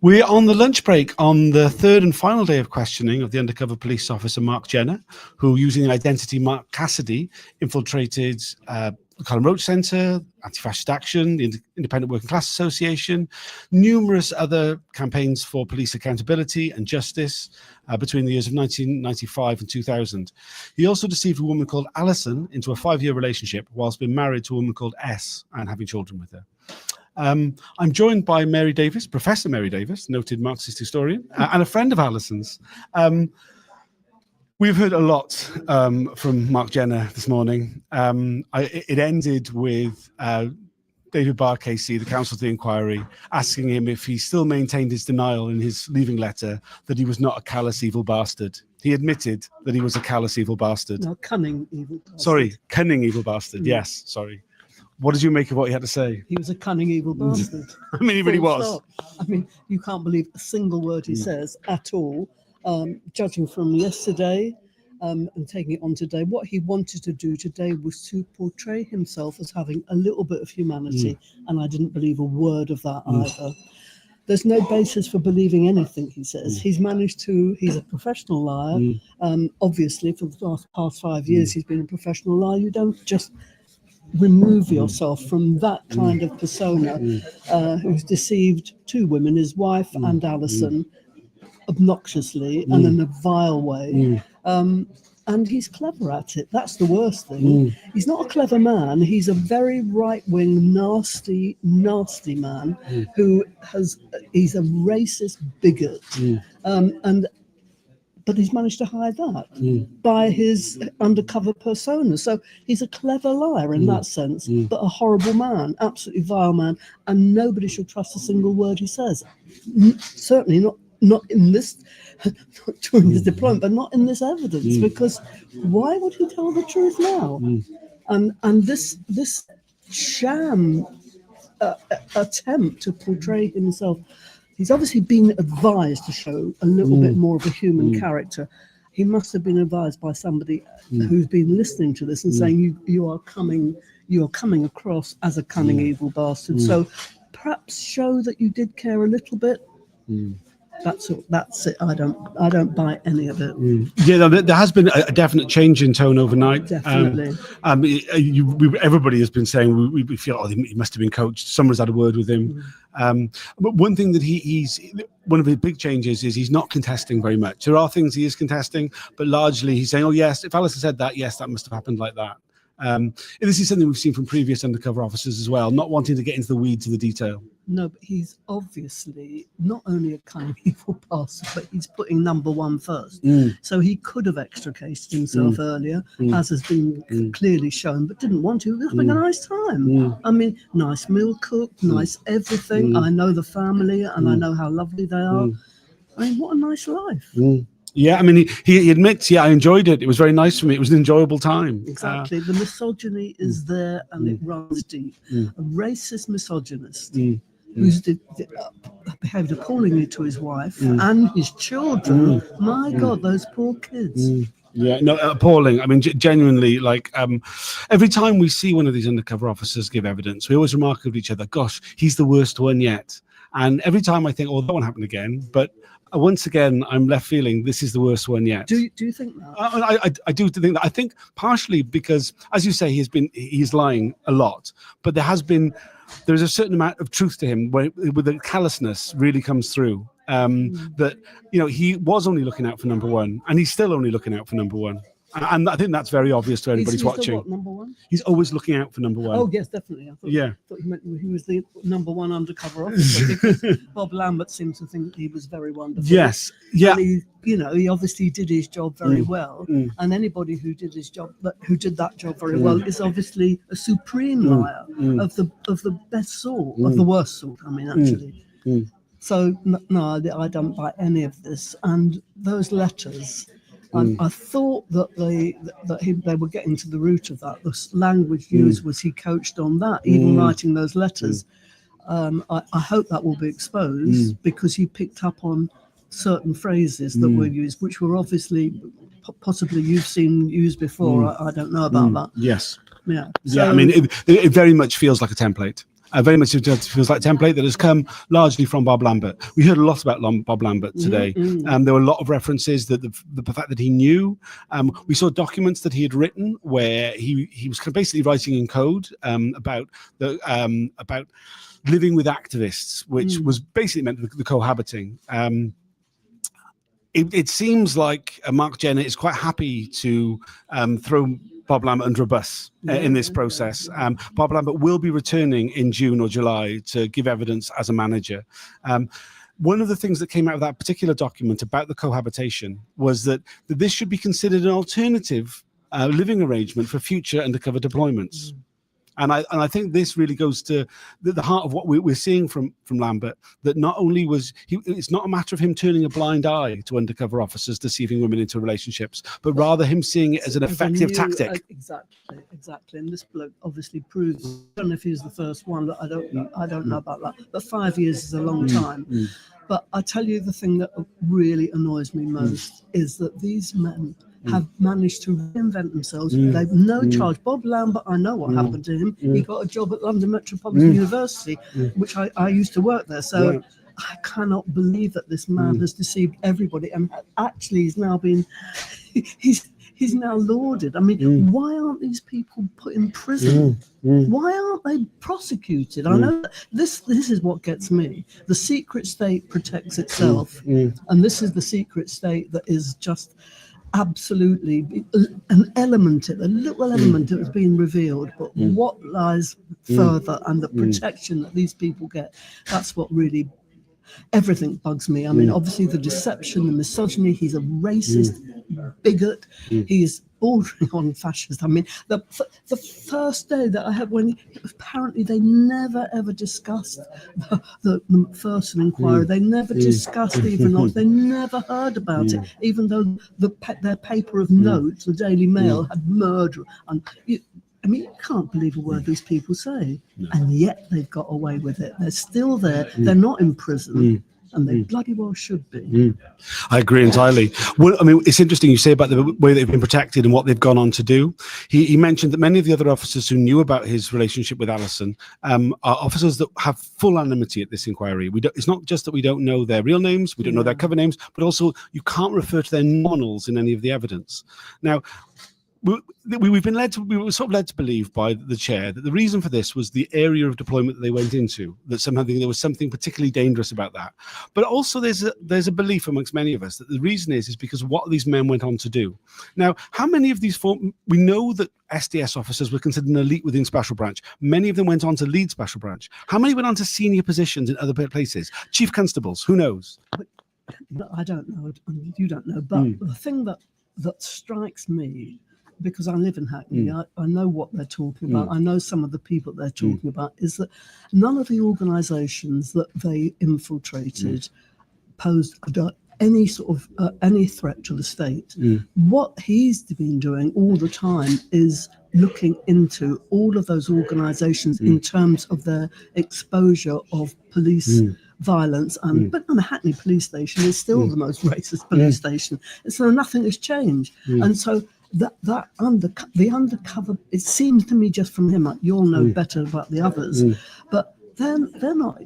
We're on the lunch break on the third and final day of questioning of the undercover police officer Mark Jenner, who, using the identity Mark Cassidy, infiltrated the Colin Roach Centre, Anti-Fascist Action, the Independent Working Class Association, numerous other campaigns for police accountability and justice between the years of 1995 and 2000. He also deceived a woman called Alison into a 5-year relationship whilst being married to a woman called S and having children with her. I'm joined by Mary Davis, Professor Mary Davis, noted Marxist historian, and a friend of Alison's. We've heard a lot from Mark Jenner this morning. It ended with David Barr KC, the counsel to the inquiry, asking him if he still maintained his denial in his leaving letter that he was not a callous, evil bastard. He admitted that he was a callous, evil bastard. No, cunning, evil bastard. Sorry, cunning, evil bastard. Yes, sorry. What did you make of what he had to say? He was a cunning, evil bastard. I mean, he really was. Stop. I mean, you can't believe a single word he says at all. Judging from yesterday and taking it on today, what he wanted to do today was to portray himself as having a little bit of humanity, and I didn't believe a word of that either. There's no basis for believing anything he says. He's managed to, he's a professional liar. Obviously, for the past 5 years, he's been a professional liar. You don't just remove yourself from that kind of persona who's deceived 2 women, his wife and Alison, obnoxiously and in a vile way. And he's clever at it. That's the worst thing. He's not a clever man. He's a very right-wing, nasty man who he's a racist bigot. But he's managed to hide that by his undercover persona. So he's a clever liar in that sense, but a horrible man, absolutely vile man, and nobody should trust a single word he says. Certainly not in this, not during his deployment, but not in this evidence, because why would he tell the truth now? And this sham attempt to portray himself, he's obviously been advised to show a little bit more of a human character. He must have been advised by somebody who's been listening to this and saying, you are coming across as a cunning, evil bastard. So perhaps show that you did care a little bit. That's it. I don't buy any of it. Yeah, there has been a definite change in tone overnight. Definitely. Everybody has been saying we feel he must have been coached. Someone's had a word with him. But one thing that he's one of his big changes is he's not contesting very much. There are things he is contesting, but largely he's saying, "Oh yes, if Alison said that, yes, that must have happened like that." And this is something we've seen from previous undercover officers as well, not wanting to get into the weeds of the detail. No, but he's obviously not only a cunning evil bastard, but he's putting number one first. So he could have extricated himself earlier, as has been clearly shown, but didn't want to. He was having a nice time. I mean, nice meal cooked, nice everything. I know the family and I know how lovely they are. I mean, what a nice life. Yeah, I mean, he admits, I enjoyed it. It was very nice for me. It was an enjoyable time. Exactly. The misogyny is there and it runs deep. A racist misogynist who's behaved appallingly to his wife and his children. My God, those poor kids. Yeah, no, appalling. I mean, genuinely, like every time we see one of these undercover officers give evidence, we always remark of each other, gosh, he's the worst one yet. And every time I think, oh, that won't happen again. But once again, I'm left feeling this is the worst one yet. Do you think that? I do think that. I think partially because, as you say, he's lying a lot, but there is a certain amount of truth to him where the callousness really comes through. That he was only looking out for number one, and he's still only looking out for number one. And I think that's very obvious to anybody who's watching. What, number one? He's always looking out for number one. Oh, yes, definitely. I thought you meant he was the number one undercover officer, because Bob Lambert seems to think he was very wonderful. Yes, yeah. And he obviously did his job very well. And anybody who did that job very well is obviously a supreme liar of the best sort, of the worst sort, I mean, actually. So, no, I don't buy any of this. And those letters... I thought that they were getting to the root of that. The language used was he coached on that, even writing those letters. I hope that will be exposed because he picked up on certain phrases that were used, which were obviously, possibly you've seen used before. I don't know about that. Yes. Yeah. So, I mean, it very much feels like a template. very much it feels like a template that has come largely from Bob Lambert. We heard a lot about Bob Lambert today. There were a lot of references that the fact that he knew. We saw documents that he had written where he was basically writing in code about living with activists, which was basically meant the cohabiting. It seems like Mark Jenner is quite happy to throw Bob Lambert under a bus in this process. Bob Lambert will be returning in June or July to give evidence as a manager. One of the things that came out of that particular document about the cohabitation was that this should be considered an alternative living arrangement for future undercover deployments. And I think this really goes to the heart of what we're seeing from Lambert, that not only it's not a matter of him turning a blind eye to undercover officers deceiving women into relationships, but rather him seeing it as an effective tactic. Exactly. And this bloke obviously proves, I don't know if he's the first one, but I don't know about that. But 5 years is a long time. But I tell you, the thing that really annoys me most is that these men have managed to reinvent themselves. They've no charge. Bob Lambert, I know what happened to him. He got a job at London Metropolitan University, which I used to work there. So I cannot believe that this man has deceived everybody, and actually he's now been he's now lauded. I mean, why aren't these people put in prison? Why aren't they prosecuted? I know that this is what gets me. The secret state protects itself, and this is the secret state that is just absolutely a little element that has been revealed, but what lies further and the protection that these people get, that's what really, everything bugs me. I mean, obviously the deception, the misogyny, he's a racist bigot, he is bordering on fascist. I mean, the first day that I had, when apparently they never ever discussed the Ferguson inquiry, they never discussed even those, they never heard about it, even though their paper of notes, the Daily Mail, had murder. And I mean, you can't believe a word these people say, and yet they've got away with it. They're still there. They're not in prison. And they bloody well should be. I agree entirely. Well, I mean, it's interesting you say about the way they've been protected and what they've gone on to do. He mentioned that many of the other officers who knew about his relationship with Alison are officers that have full anonymity at this inquiry. It's not just that we don't know their real names, we don't know their cover names, but also you can't refer to their nominals in any of the evidence. Now, we were sort of led to believe by the chair that the reason for this was the area of deployment that they went into, that somehow there was something particularly dangerous about that. But also there's a belief amongst many of us that the reason is because of what these men went on to do. Now, how many of these we know that SDS officers were considered an elite within Special Branch. Many of them went on to lead Special Branch. How many went on to senior positions in other places? Chief constables, who knows? I don't know, you don't know, but the thing that strikes me, because I live in Hackney, I know what they're talking about, I know some of the people they're talking about, is that none of the organisations that they infiltrated posed any sort of any threat to the state. What he's been doing all the time is looking into all of those organisations in terms of their exposure of police violence. But the Hackney police station is still the most racist police station. So nothing has changed. And so the undercover, it seems to me, just from him, you'll know better about the others, but they're not,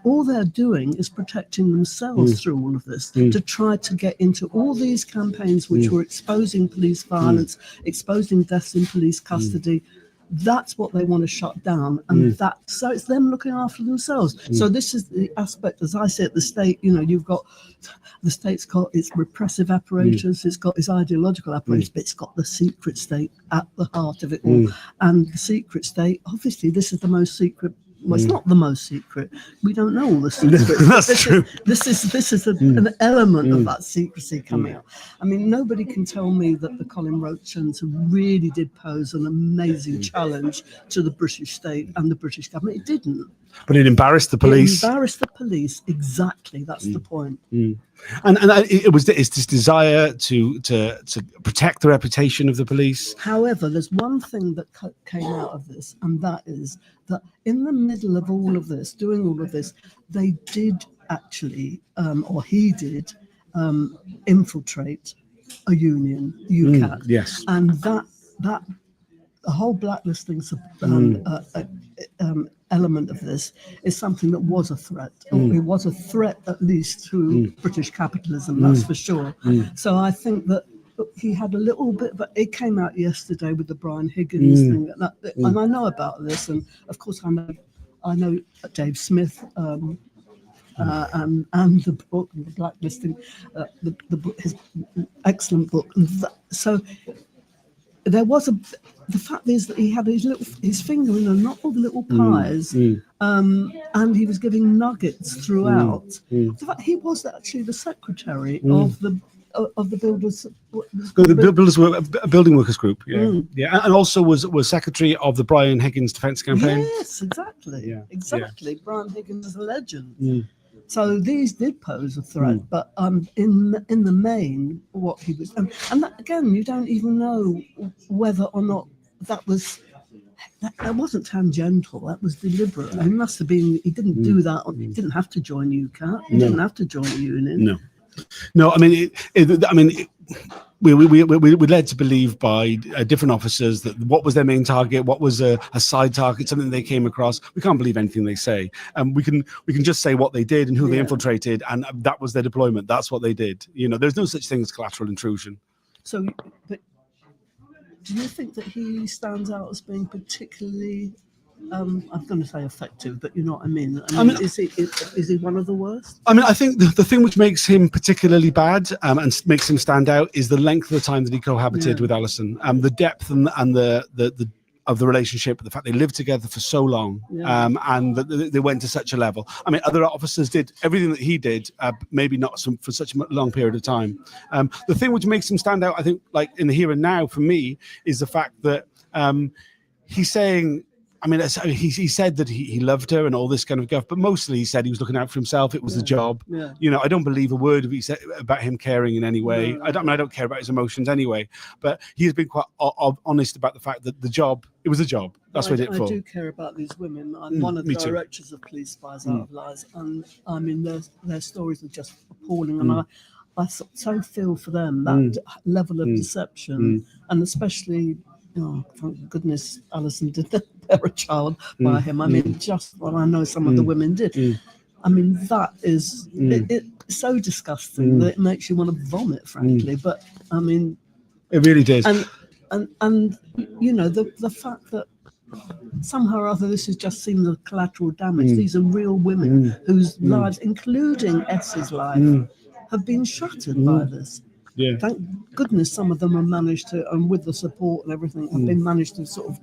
all they're doing is protecting themselves through all of this, to try to get into all these campaigns which were exposing police violence, exposing deaths in police custody. That's what they want to shut down, and so it's them looking after themselves. So this is the aspect, as I say, at the state. You've got the state's got its repressive apparatus, it's got its ideological apparatus, but it's got the secret state at the heart of it all. And the secret state, obviously, this is the most secret. Well, it's not the most secret. We don't know all the secrets. That's true. This is an element of that secrecy coming out. I mean, nobody can tell me that the Colin Roachans really did pose an amazing challenge to the British state and the British government. It didn't. But it embarrassed the police. It embarrassed the police, exactly. That's the point. And it's this desire to protect the reputation of the police. However, there's one thing that came out of this, and that is that in the middle of all of this, doing all of this, they did actually, or he did, infiltrate a union, UCAT. Yes. And that the whole blacklisting element of this is something that was a threat. Or it was a threat, at least, to British capitalism, that's for sure. So I think that he had a little bit, but it came out yesterday with the Brian Higgins thing, and I know about this, and of course I know Dave Smith. And the book, the Blacklisting, the book, his excellent book. And so there was the fact is that he had his finger in a lot of little pies, and he was giving nuggets throughout. The fact he was actually the secretary of the builders. The building workers group, yeah, and also was secretary of the Brian Higgins defence campaign. Yes, exactly, exactly. Yeah. Brian Higgins is a legend. So these did pose a threat, but in the main, what he was, and that, again, you don't even know whether or not that wasn't tangential. That was deliberate. He must have been. He didn't do that. He didn't have to join UCAT. He didn't have to join the union. No. I mean, we're led to believe by different officers that what was their main target, what was a side target, something they came across. We can't believe anything they say, and we can just say what they did and who they infiltrated, and that was their deployment. That's what they did. There's no such thing as collateral intrusion. So, but do you think that he stands out as being particularly? I'm going to say effective, but you know what I mean. I mean, is he one of the worst? I mean, I think the thing which makes him particularly bad and makes him stand out is the length of the time that he cohabited with Alison, the depth and the of the relationship, the fact they lived together for so long, and that they went to such a level. I mean, other officers did everything that he did, maybe not for such a long period of time. The thing which makes him stand out, I think, like in the here and now for me, is the fact that he's saying. I mean, he said that he loved her and all this kind of stuff, but mostly he said he was looking out for himself. It was the job. I don't believe a word of he said about him caring in any way. I don't care about his emotions anyway. But he has been quite honest about the fact that it was a job. That's what it for. I do care about these women. I'm one of the directors of Police Spies Out of Lies, and I mean their stories are just appalling, and I so feel for them that level of deception, and especially. Oh, thank goodness Alison did bear a child by him. I mean, just what I know some of the women did. I mean, that is it's so disgusting that it makes you want to vomit, frankly. But I mean, it really does. And the fact that somehow or other this is just seems of collateral damage. These are real women whose lives, including S's life, have been shattered by this. Yeah. Thank goodness some of them have managed to, and with the support and everything, have been managed to sort of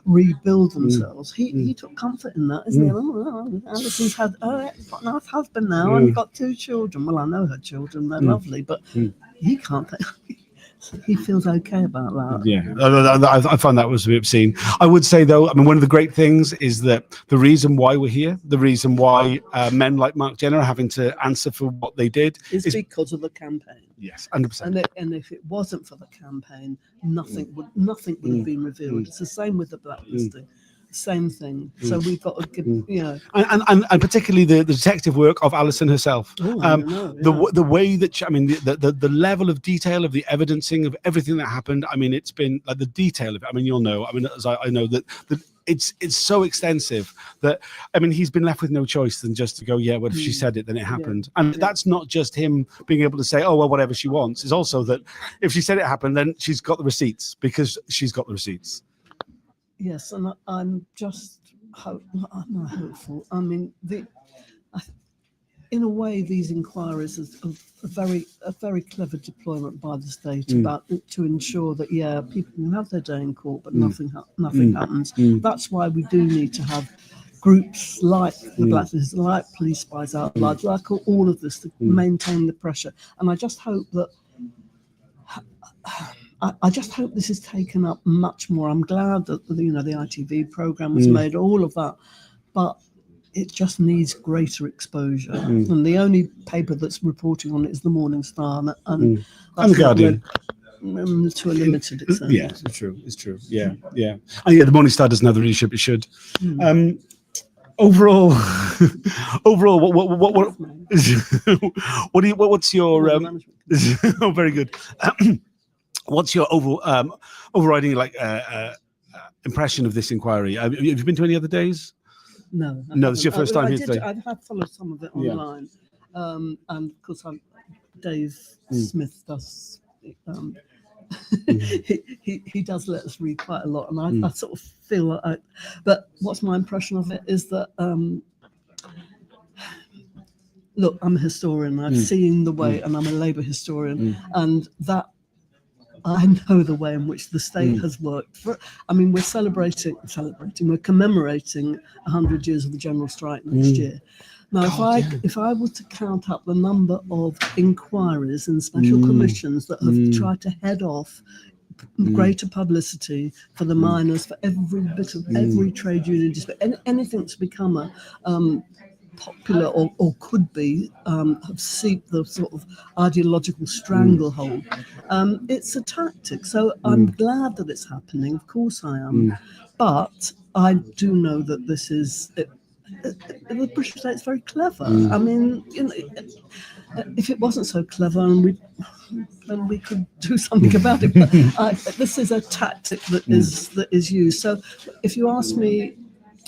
rebuild themselves. He took comfort in that, isn't he? Oh, Alison's had a nice husband now and got 2 children. Well, I know her children; they're lovely, but he can't. He feels okay about that. Yeah, I find that was a bit obscene. I would say, though, I mean, one of the great things is that the reason why we're here, the reason why men like Mark Jenner are having to answer for what they did is because of the campaign. Yes, 100%. And if it wasn't for the campaign, nothing would have been revealed. It's the same with the blacklisting. Same thing. So we've got to give, and particularly the detective work of Alison herself. The way that the level of detail of the evidencing of everything that happened. I mean, it's been like the detail of it. I mean, you'll know. I mean, as I know that it's so extensive that he's been left with no choice than just to go, well, if she said it, then it happened. And that's not just him being able to say, oh well, whatever she wants. It's also that if she said it happened, then she's got the receipts because she's got the receipts. Yes, and I'm just I'm not hopeful. I mean, in a way, these inquiries are a very clever deployment by the state to ensure that people can have their day in court, but nothing happens. That's why we do need to have groups like the Blacklist, like Police Spies Out Loud, like all of this to maintain the pressure. And I just hope that. I just hope this is taken up much more. I'm glad that the ITV program was made, all of that, but it just needs greater exposure. And the only paper that's reporting on it is the Morning Star, and the Guardian. To a limited extent. Yeah, it's true. It's true. Yeah. And the Morning Star doesn't have the readership it should. Overall, what's your oh, very good. What's your overriding impression of this inquiry? Have you been to any other days? No, I No, this is your haven't. first time I here did. today. I have followed some of it Yeah. online, and of course, Dave Smith does. He does let us read quite a lot, and I sort of feel like. But what's my impression of it is that. Look, I'm a historian. I've seen the way, and I'm a Labour historian, and that I know the way in which the state has worked. We're celebrating, we're commemorating 100 years of the general strike next year. Now, if I were to count up the number of inquiries and special commissions that have tried to head off greater publicity for the miners, for every bit of every trade union dispute, anything to become a popular or could be have seeped the sort of ideological stranglehold. It's a tactic. So I'm glad that it's happening. Of course I am. But I do know that this is the British state's very clever. I mean, if it wasn't so clever, then we could do something about it. But this is a tactic that is used. So if you ask me,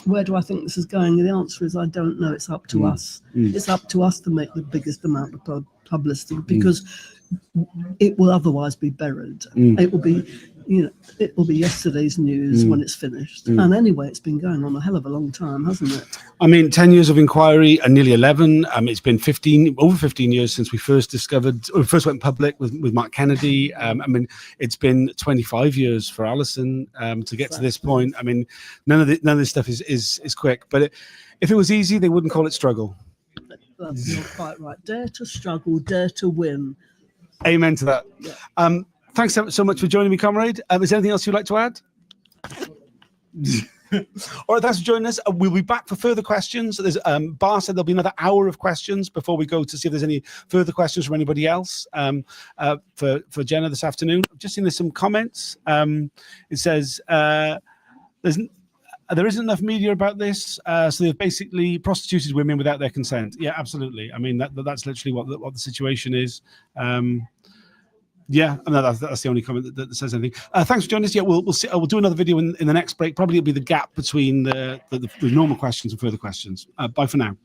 where do I think this is going? The answer is I don't know. It's up to us. It's up to us to make the biggest amount of publicity, because it will otherwise be buried. It will be, it will be yesterday's news when it's finished. And anyway, it's been going on a hell of a long time, hasn't it? I mean, 10 years of inquiry and nearly 11. It's been over 15 years since we first went public with Mark Kennedy. It's been 25 years for Alison to get to this point. I mean, none of this stuff is quick. But if it was easy, they wouldn't call it struggle. You're quite right. Dare to struggle, dare to win. Amen to that. Yeah. Thanks so much for joining me, comrade. Is there anything else you'd like to add? All right, thanks for joining us. We'll be back for further questions. There's Bar said there'll be another hour of questions before we go to see if there's any further questions from anybody else for Jenna this afternoon. I've just seen there's some comments. It says there isn't enough media about this, so they've basically prostituted women without their consent. Yeah, absolutely. I mean, that's literally what the situation is. Yeah, no, that's the only comment that says anything. Thanks for joining us. Yeah, we'll see. We'll do another video in the next break. Probably it'll be the gap between the normal questions and further questions. Bye for now.